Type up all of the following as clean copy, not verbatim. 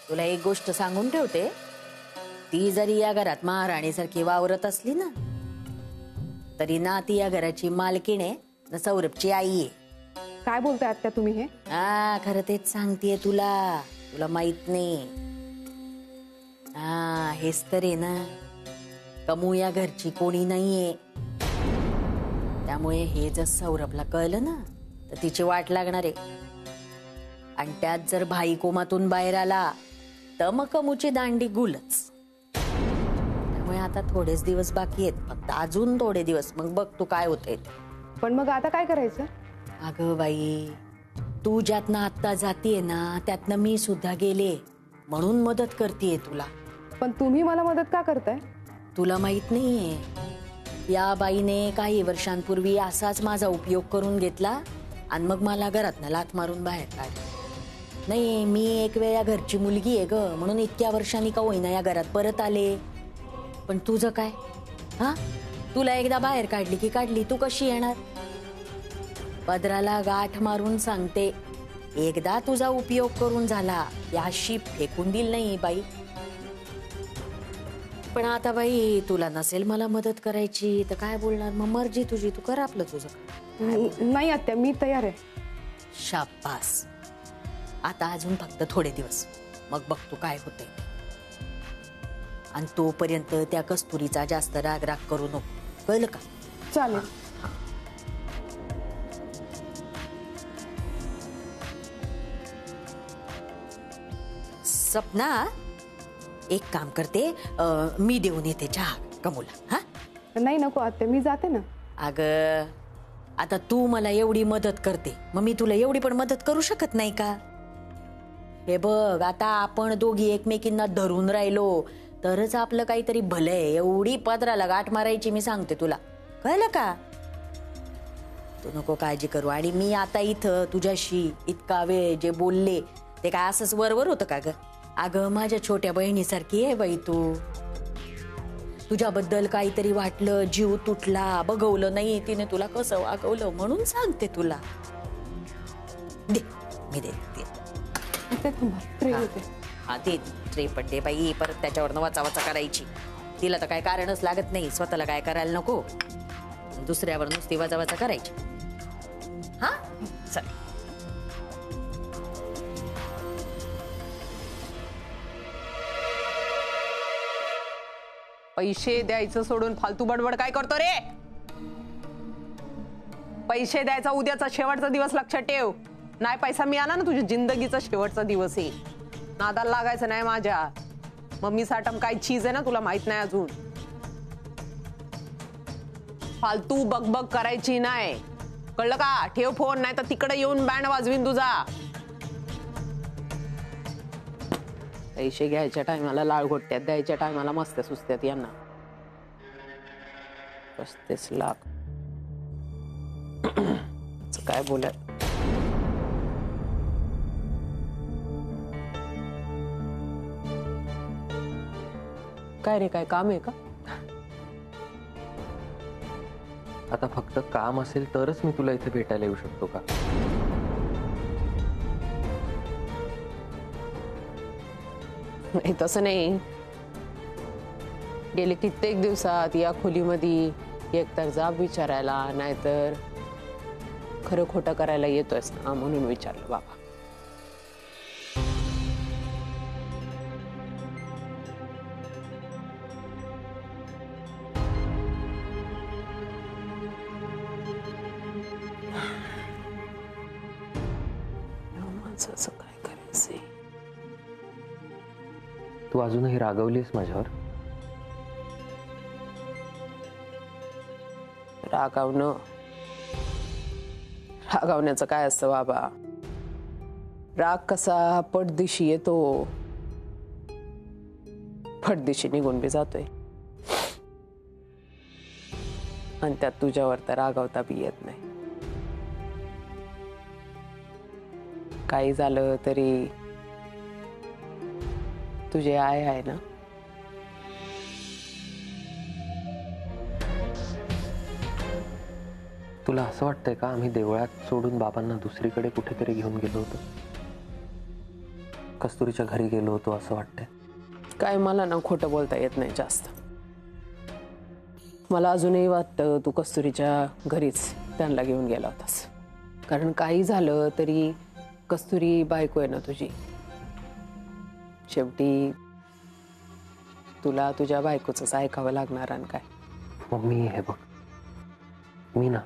तुला एक गोष्ट सांगून ठेवते, ती जरी या घरात महाराणीसारखी वावरत असली ना, तरी ना ती या घराची मालकीण आहे ना सौरभची आई आहे. काय बोलताय आत्या तुम्ही हे? हा, खरं तेच सांगतेय तुला. तुला माहित नाही. हा, हेच तर आहे ना, कमू या घरची कोणी नाहीये. त्यामुळे हे जर सौरभला कळलं ना, तर तिची वाट लागणार आहे. आणि त्यात जर भाई कोमातून बाहेर आला तर मग कमूची दांडी गुलच. त्यामुळे आता थोडेच दिवस बाकी आहेत, फक्त अजून थोडे दिवस, मग बघ तू काय होतंय. पण मग आता काय करायचं? अगं बाई, तू ज्यातनं आत्ता जातीये ना, त्यातनं मी सुद्धा गेले, म्हणून मदत करतेय तुला. पण तुम्ही मला मदत का करताय? तुला माहित नाहीये, या बाईने काही वर्षांपूर्वी असाच माझा उपयोग करून घेतला आणि मग मला घरातनं लाथ मारून बाहेर काढलं. नाही, मी एक वेळ या घरची मुलगी आहे ग, म्हणून इतक्या वर्षांनी का होईना या घरात परत आले. पण तुझं काय? हा, तुला एकदा बाहेर काढली की काढली, तू कशी येणार? पदराला गाठ मारून सांगते, एकदा तुझा उपयोग करून झाला याशी फेकून दिल नाही बाई. पण आता बाई, तुला नसेल मला मदत करायची तर काय बोलणार, मग मर्जी तुझी, तू कर आपलं तुझं. नाही आत्या, मी तयार आहे. शाबास. आता अजून फक्त थोडे दिवस, मग बघ तू काय होतंय. आणि तोपर्यंत त्या कस्तुरीचा जास्त राग करू नको, कळलं का? चालेल. सपना, एक काम करते, मी देऊन येते चहा कमूला. हा, नाही नको आत्या, मी जाते ना. अगं, आता तू मला एवढी मदत करते, मग मी तुला एवढी पण मदत करू शकत नाही का? हे बघ, आता आपण दोघी एकमेकींना धरून राहिलो तरच आपलं काहीतरी भलंय. एवढी पदराला गाठ मारायची मी सांगते तुला, कळलं का? तू नको काळजी करू. आणि मी आता इथं तुझ्याशी इतका वेळ जे बोलले ते काय असंच वरवर होतं का ग? अगं, माझ्या छोट्या बहिणीसारखी आहे बाई तू. तुझ्याबद्दल काहीतरी वाटलं, जीव तुटला, बघवलं नाही तिने तुला कसं वागवलं, म्हणून सांगते तुला. दे, मी देते. हा, ते ट्रे पण दे बाई, परत त्याच्यावर वाचा वाचा करायची. तिला तर काय कारणच लागत नाही, स्वतःला काय करायला नको, दुसऱ्यावर नुसती वाचा वाचा करायची. हा, चल. पैसे द्यायचं सोडून फालतू बडबड काय करतो रे? पैसे द्यायचा उद्याचा शेवटचा दिवस लक्षात ठेव. नाही पैसा मिळाला ना, तुझ्या जिंदगीचा शेवटचा दिवस आहे. नादाला लागायचं नाही माझ्या. मम्मी साठम काय चीज आहे ना, तुला माहित नाही अजून. फालतू बकबक करायची नाही, कळलं का? ठेव फोन, नाही तर तिकडे येऊन बँड वाजवीन तुझा. पैसे घ्यायच्या टायमाला लाळघोट्यात, द्यायच्या टायमाला मस्त सुचत्यात यांना. 35 लाख काय बोला. काय रे, काय काम आहे का? आता फक्त काम असेल तरच मी तुला इथे भेटायला येऊ शकतो का? नाही, तसं नाही. गेले कित्येक दिवसात या खोलीमध्ये एकतर जाब विचारायला, नाहीतर खरं खोटं करायला येतोयस ना, म्हणून विचारलं बाबा. माणसाचं काय करायचंय? तू अजूनही रागवलीस माझ्यावर? रागावण्याचं काय असतं बाबा? राग कसा पटदिशी येतो, पटदिशी निघून बी जातोय. आणि त्यात तुझ्यावर तर रागावता बी येत नाही. काही झालं तरी तुझी आई आहे ना. तुला असं वाटतंय का आम्ही देवळात सोडून बाबांना दुसरीकडे कुठेतरी घेऊन गेलो होतो? कस्तुरीच्या घरी गेलो होतो असं वाटतंय. काय मला ना खोटं बोलता येत नाही जास्त. मला अजूनही वाटतं तू कस्तुरीच्या घरीच त्यांना घेऊन गेला होतास. कारण काही झालं तरी कस्तुरी बायको आहे ना तुझी. शेवटी तुला तुझ्या बायकोचंच ऐकावं लागणार. आणि काय मम्मी हे बघ, मी ना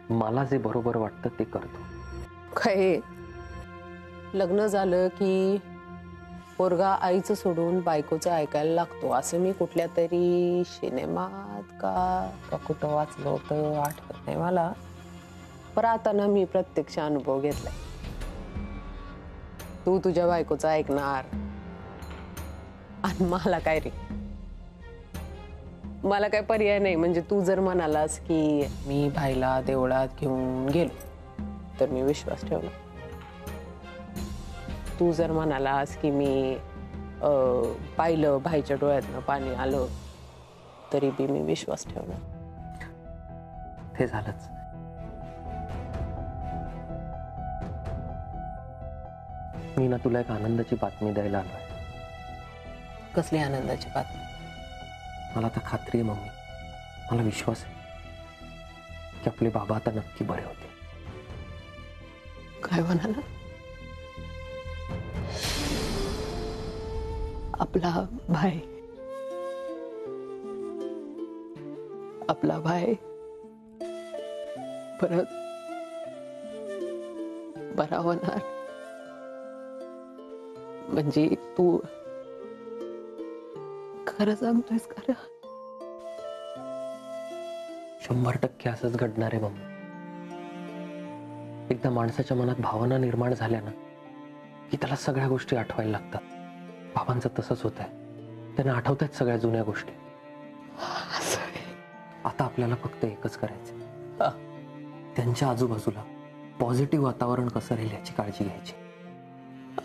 मला जे बरोबर वाटतं ते करतो. काय लग्न झालं की पोरगा आईचं सोडून बायकोचं ऐकायला लागतो असं मी कुठल्या तरी सिनेमात का कुठं वाचलं होतं आठवत नाही मला. पण आता ना मी प्रत्यक्ष अनुभव घेतलाय. तू तुझ्या बायकोचं ऐकणार आणि मला काय रे, मला काय पर्याय नाही. म्हणजे तू जर म्हणालास की मी भाईला देवळात घेऊन गेलो तर मी विश्वास ठेवला. तू जर म्हणालास की मी पाहिलं भाईच्या डोळ्यातनं पाणी आलं तरी बी मी विश्वास ठेवला. ते झालंच. मी ना तुला एक आनंदाची बातमी द्यायला आलोय. कसली आनंदाची बातमी? मला आता खात्री आहे मम्मी, मला विश्वास आहे की आपले बाबा आता नक्की बरे होते. काय म्हणाला? आपला भाई परत बरा होणार म्हणजे तू खरं सांगतोयस? खरं 100% असंच घडणार आहे मम्मी. एकदा माणसाच्या मनात भावना निर्माण झाल्या ना की त्याला सगळ्या गोष्टी आठवायला लागतात. बाबांचं तसंच होत आहे. त्यांना आठवतात सगळ्या जुन्या गोष्टी. आता आपल्याला फक्त एकच करायचं, त्यांच्या आजूबाजूला पॉझिटिव्ह वातावरण कसं राहील याची काळजी घ्यायची.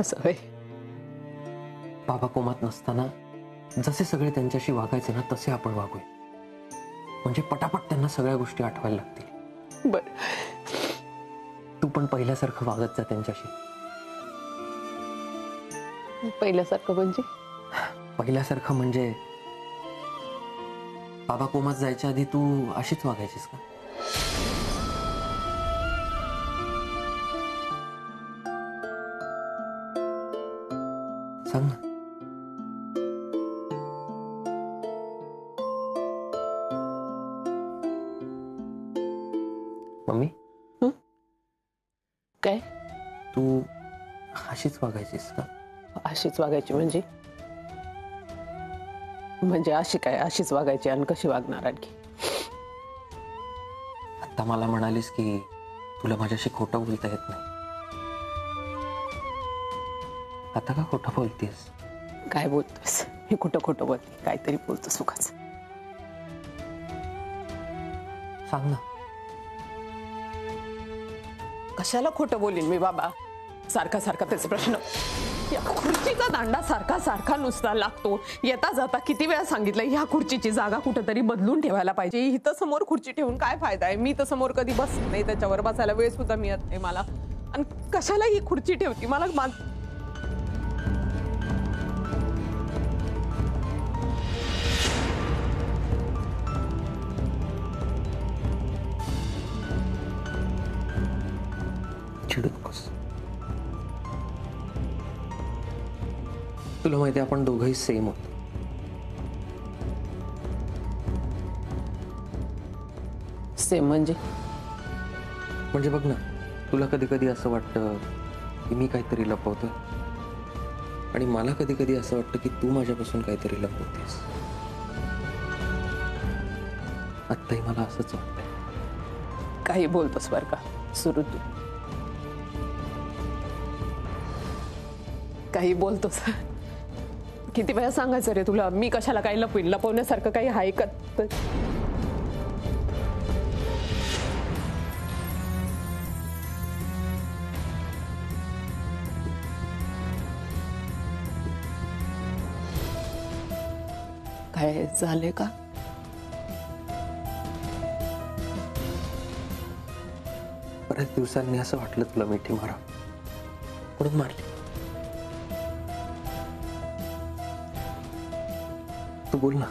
असं होय? बाबा कोमात नसताना जसे सगळे त्यांच्याशी वागायचे ना तसे आपण वागूया. म्हणजे पटापट त्यांना सगळ्या गोष्टी आठवायला लागतील. बर, तू पण पहिल्यासारखं वागत जा त्यांच्याशी. पहिल्यासारखं म्हणजे? पहिल्यासारखं म्हणजे बाबा कोमात जायच्या आधी तू अशीच वागायचीस का? सांग ना. मम्मी काय? तू अशीच वागायचीस का? अशीच वागायची म्हणजे? म्हणजे अशी काय अशीच वागायची आणि कशी वागणार आणखी? आता मला म्हणालीस की तुला माझ्याशी खोटं बोलता येत नाही. आता का खोटं बोलतेस? काय बोलतोस? हे कुठं खोटं बोलते? काहीतरी बोलतो सुखाच. सांग ना. कशाला खोटं बोलीन मी बाबा? सारखा सारखा तेच प्रश्न. या खुर्चीचा दांडा सारखा सारखा नुसता लागतो. येता जाता किती वेळा सांगितलं ह्या खुर्चीची जागा कुठेतरी बदलून ठेवायला पाहिजे. इथं समोर खुर्ची ठेवून काय फायदा आहे? मी तर समोर कधी बसत नाही, त्याच्यावर बसायला वेळ सुद्धा मिळत नाही मला. आणि कशाला ही खुर्ची ठेवती? मला चिडू नकोस. तुला माहिती आपण दोघंही सेम होतो. सेम म्हणजे? म्हणजे बघ ना, तुला कधी कधी असं वाटतं की मी काहीतरी लपवतोय आणि मला कधी कधी असं वाटतं की तू माझ्यापासून काहीतरी लपवतेस. आत्ताही मला असंच वाटतंय. काही बोलतोस बर का? सुरू तू काही बोलतोस. किती वेळा सांगायचं रे तुला? मी कशाला काही लपवीन? लपवण्यासारखं काही आहे का? काय झाले का? बऱ्याच दिवसांनी असं वाटलं तुला मिठी मारा म्हणून मारली. तू बोल ना,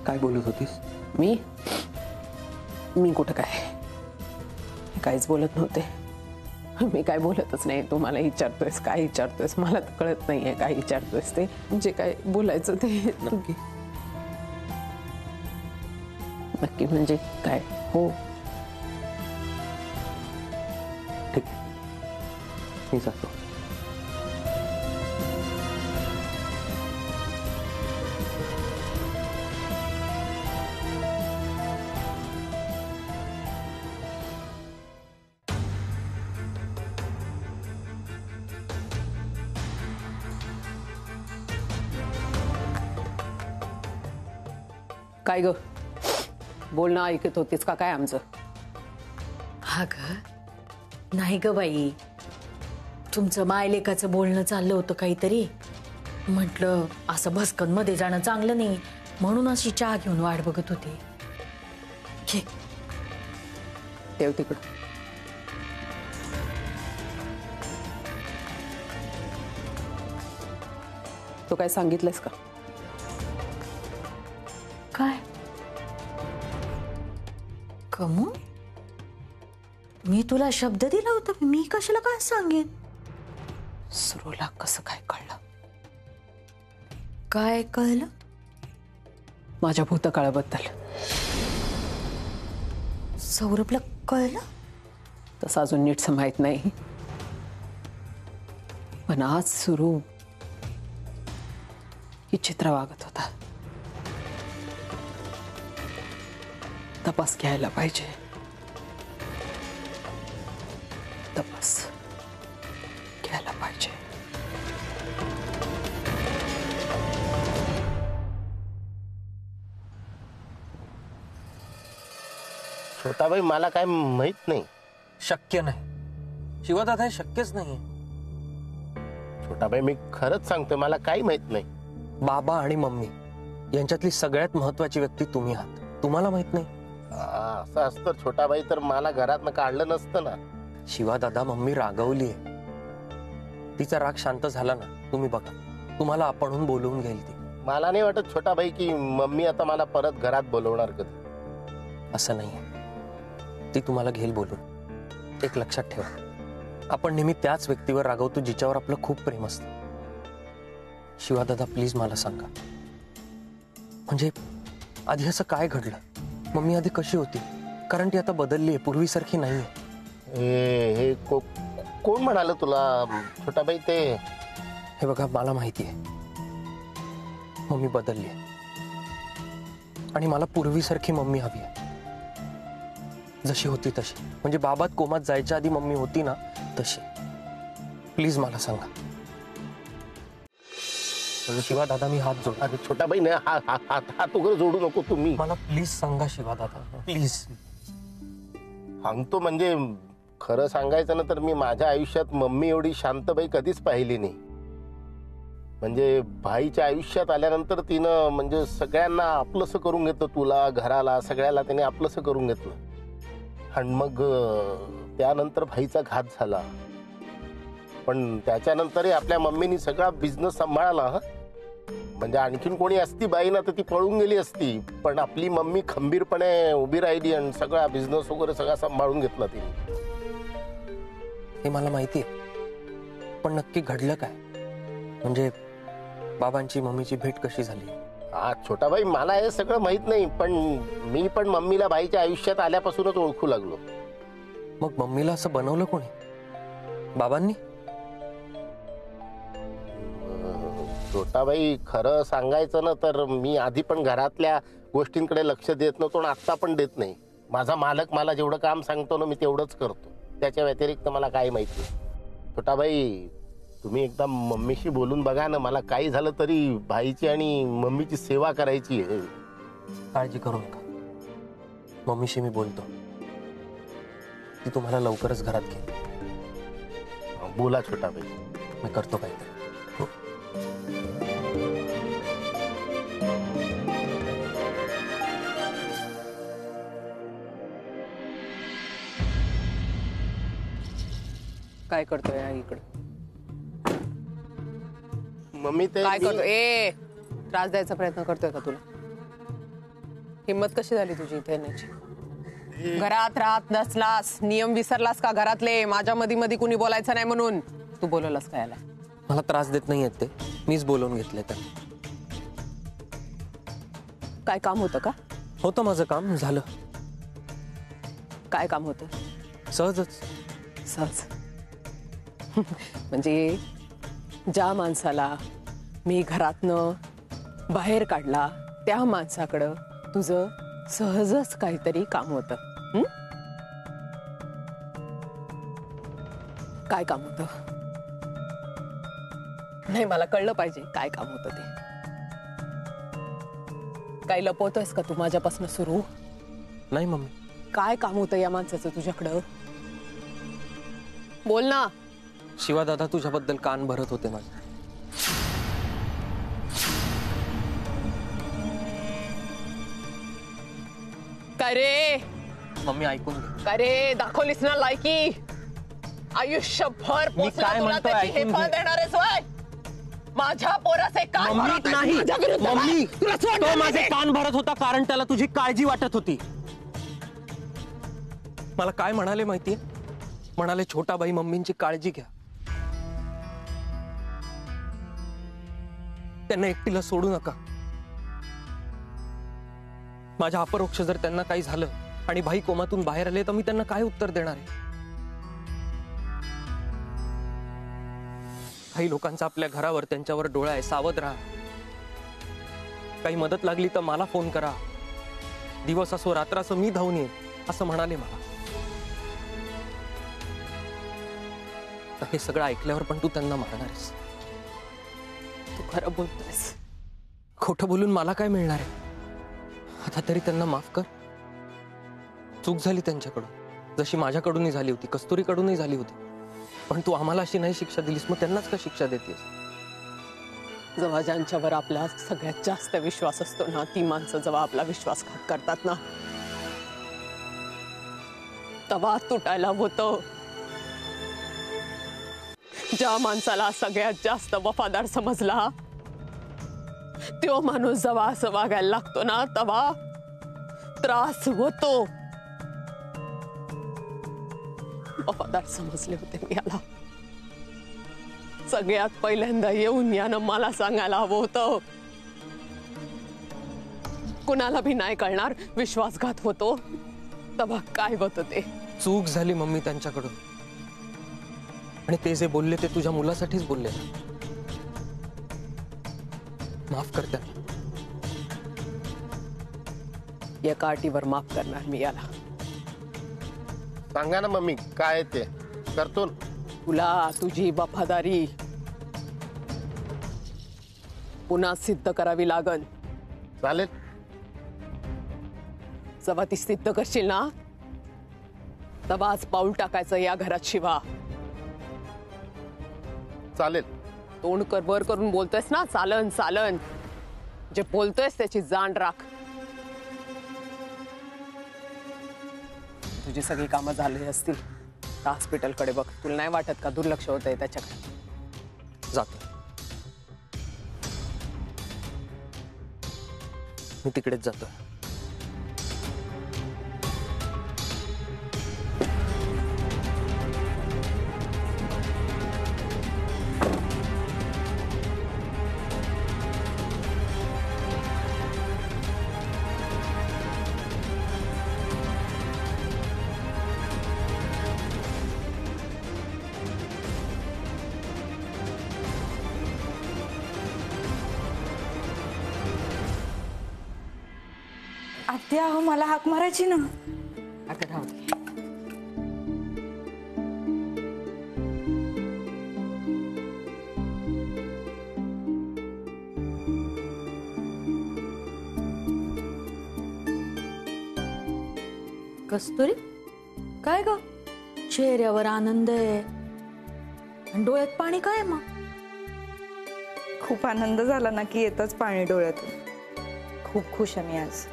काय बोलत होतीस? मी कुठं काय काहीच बोलत नव्हते. मी काय बोलतच नाही. तू मला विचारतोयस काय विचारतोयस, मला तर कळत नाहीये काय विचारतोयस ते. जे काय बोलायचं ते नक्की नक्की म्हणजे काय? हो ठीक आहे, मी जातो. काय ग, बोलणं ऐकत होतीस का काय आमचं? हा ग, नाही ग बाई, तुमचं मायलेकाचं बोलणं चाललं होतं काहीतरी. म्हटलं असं भस्कन मध्ये जाणं चांगलं नाही, म्हणून अशी चहा घेऊन वाट बघत होते. घे. ठेव तिकडं. तू काय सांगितलंस का? काय कमू, मी तुला शब्द दिला होता, मी कशाला काय सांगेन? सुरूला कसं काय कळलं? काय कळलं? माझ्या भूतकाळाबद्दल. सौरभला कळलं? तसं अजून नीटसं माहित नाही, पण आज सुरू विचित्र वागत होता. तपास घ्यायला पाहिजे. तपास घ्यायला पाहिजे. छोटाबाई मला काय माहित नाही. शक्य नाही शिवादादा, हे शक्यच नाही. छोटाबाई मी खरंच सांगतोय, मला काही माहित नाही. बाबा आणि मम्मी यांच्यातली सगळ्यात महत्वाची व्यक्ती तुम्ही आहात, तुम्हाला माहित नाही? असं असतं छोटाबाई तर मला घरातनं काढलं नसतं ना. शिवादादा, मम्मी रागवलीये. तिचा राग शांत झाला ना, तुम्ही बघा, तुम्हाला आपणहून बोलवून घेईल ती. मला नाही वाटत छोटाबाई की मम्मी आता मला परत घरात बोलवणार कधी. असं नाहीये, ती तुम्हाला घेईल बोलून. एक लक्षात ठेवा, आपण नेहमी त्याच व्यक्तीवर रागवतो जिच्यावर आपलं खूप प्रेम असतं. शिवादादा प्लीज मला सांगा, म्हणजे आधी असं काय घडलं? मम्मी आधी कशी होती? कारण ती आता बदलली आहे, पूर्वीसारखी नाहीये. हे कोण म्हणाल तुला छोटाबाई? ते हे बघा, मला माहिती आहे मम्मी बदलली आहे आणि मला पूर्वीसारखी मम्मी हवी आहे, जशी होती तशी. म्हणजे बाबात कोमात जायच्या आधी मम्मी होती ना, तशी. प्लीज मला सांगा. शिवा दादा, मी हात जोड. अरे छोटाबाई नाही, हात वगैरे जोडू नको तुम्ही. मला प्लीज सांगा शिवा दादा, प्लीज. सांगतो म्हणजे खरं सांगायचं ना तर मी माझ्या आयुष्यात मम्मी एवढी शांतबाई कधीच पाहिली नाही. म्हणजे भाईच्या आयुष्यात आल्यानंतर तिनं म्हणजे सगळ्यांना आपलंसं करून घेतलं, तुला, घराला, सगळ्याला तिने आपलंसं करून घेतलं. आणि मग त्यानंतर भाईचा घात झाला, पण त्याच्यानंतरही आपल्या मम्मीनी सगळा बिझनेस सांभाळला. म्हणजे आणखीन कोणी असती बाई ना तर ती पळून गेली असती, पण आपली मम्मी खंबीरपणे उभी राहिली आणि सगळा बिझनेस वगैरे सगळा सांभाळून घेतला तिने. हे मला माहिती आहे, पण नक्की घडलं काय? म्हणजे बाबांची मम्मीची भेट कशी झाली? हा छोटाबाई, मला हे सगळं माहित नाही, पण मी पण मम्मीला बाईच्या आयुष्यात आल्यापासूनच ओळखू लागलो. मग मम्मीला असं बनवलं कोणी? बाबांनी? छोटाबाई खरं सांगायचं ना तर मी आधी पण घरातल्या गोष्टींकडे लक्ष देत नव्हतो आणि आता पण देत नाही. माझा मालक मला जेवढं काम सांगतो ना मी तेवढंच करतो, त्याच्या व्यतिरिक्त मला काही माहिती नाही. छोटाबाई, तुम्ही एकदा मम्मीशी बोलून बघा ना, मला काही झालं तरी भाईची आणि मम्मीची सेवा करायची आहे. काळजी करू नका, मम्मीशी मी बोलतो, ती तुम्हाला लवकरच घरात घेईल. बोला छोटाबाई. मी करतो काहीतरी. काय करतोय इकडे? मम्मी ते काय करतो? त्रास द्यायचा प्रयत्न करतोय का तुला? हिम्मत कशी झाली तुझी इथे येण्याची? घरात राहत नसलास, नियम विसरलास का घरातले? माझ्या मध्ये कुणी बोलायचं नाही म्हणून तू बोलवलास का याला? मला त्रास देत नाही ते, मीच बोलवून घेतले त्यांना. काय काम होतं का? होतं माझं काम, झालं. काय काम होतं? सहजच. सहज. म्हणजे ज्या माणसाला मी घरातनं बाहेर काढला त्या माणसाकडं तुझं सहजच काहीतरी काम होतं. काय काम होतं? नाही, मला कळलं पाहिजे काय काम होतं ते. काय लपवतोयस का तू माझ्यापासून सुरू? नाही मम्मी. काय काम होतं या माणसाचं तुझ्याकडं? बोल ना. शिवा दादा तुझ्याबद्दल कान भरत होते माझे. काय रे? मम्मी ऐकून घे. काय रे, दाखवलीस ना लायकी? आयुष्यभर मी पोचला काय तुला म्हणतोय त्याची ऐकून हेफा घे. देणार आहेस होय? माझ्या पोराचे कान मम्मी भरत नाही. माझ्या विरुद्ध मम्मी, काय? तुला तो सोडणार माझे नाही. कान भरत होता कारण त्याला तुझी काळजी वाटत होती. मला काय म्हणाले माहितीये? म्हणाले छोटा भाई मम्मींची काळजी घ्या, त्यांना एकटीला सोडू नका. माझ्या अपरोक्ष जर त्यांना काही झालं आणि भाई कोमातून बाहेर आले तर मी त्यांना काय उत्तर देणार आहे? काही लोकांचा आपल्या घरावर, त्यांच्यावर डोळा आहे, सावध राहा. काही मदत लागली तर मला फोन करा, दिवस असो रात्र असो मी धावून येईन, असं म्हणाले मला. हे सगळं ऐकल्यावर पण तू त्यांना मारणारेस. तू खरं बोलतोयस. खोटं बोलून मला काय मिळणार आहे? आता तरी त्यांना माफ कर. चूक झाली त्यांच्याकडून, जशी माझ्याकडूनही झाली होती, कस्तुरीकडूनही झाली होती. पण तू आम्हाला अशी नाही शिक्षा दिलीस, मग त्यांनाच का शिक्षा देतेस? जेव्हा ज्यांच्यावर आपला सगळ्यात जास्त विश्वास असतो ना, ती माणसं जेव्हा आपला विश्वासघात करतात ना, तेव्हा तुटायला होतं. ज्या माणसाला सगळ्यात जास्त वफादार समजला तो माणूस जेव्हा असं वागायला लागतो ना, तेव्हा त्रास होतो. वफादार समजले होते मी याला. सगळ्यात पहिल्यांदा येऊन यानं मला सांगायला हवं होतं. कुणाला भी नाही कळणार विश्वासघात होतो तेव्हा काय होतं ते. चूक झाली मम्मी त्यांच्याकडून, आणि ते जे बोलले ते तुझ्या मुलासाठीच बोलले. माफ कर त्यांना. एका अटीवर माफ करणार मी याला. सांगा ना मम्मी काय ते करतो. तुला तुझी वफादारी पुन्हा सिद्ध करावी लागल. चालेल. जेव्हा ती सिद्ध करशील ना, तेव्हाच पाऊल टाकायचं या घरात. शिवा, चालेल. तोंड वर करून बोलतोयस ना, चालन चालन. जे बोलतोयस त्याची जाण राख. तुझी सगळी कामं झाली असतील तर हॉस्पिटलकडे बघ. तुला नाही वाटत का दुर्लक्ष होतंय त्याच्याकडे? जातो मी, तिकडेच जातो. आत्या, अहो मला हाक मारायची ना. अगं राहू दे. कस्तुरी, काय ग? चेहऱ्यावर आनंद आहे आणि डोळ्यात पाणी काय मग? खूप आनंद झाला ना की येतच पाणी डोळ्यातून. खूप खुश आहे मी आज.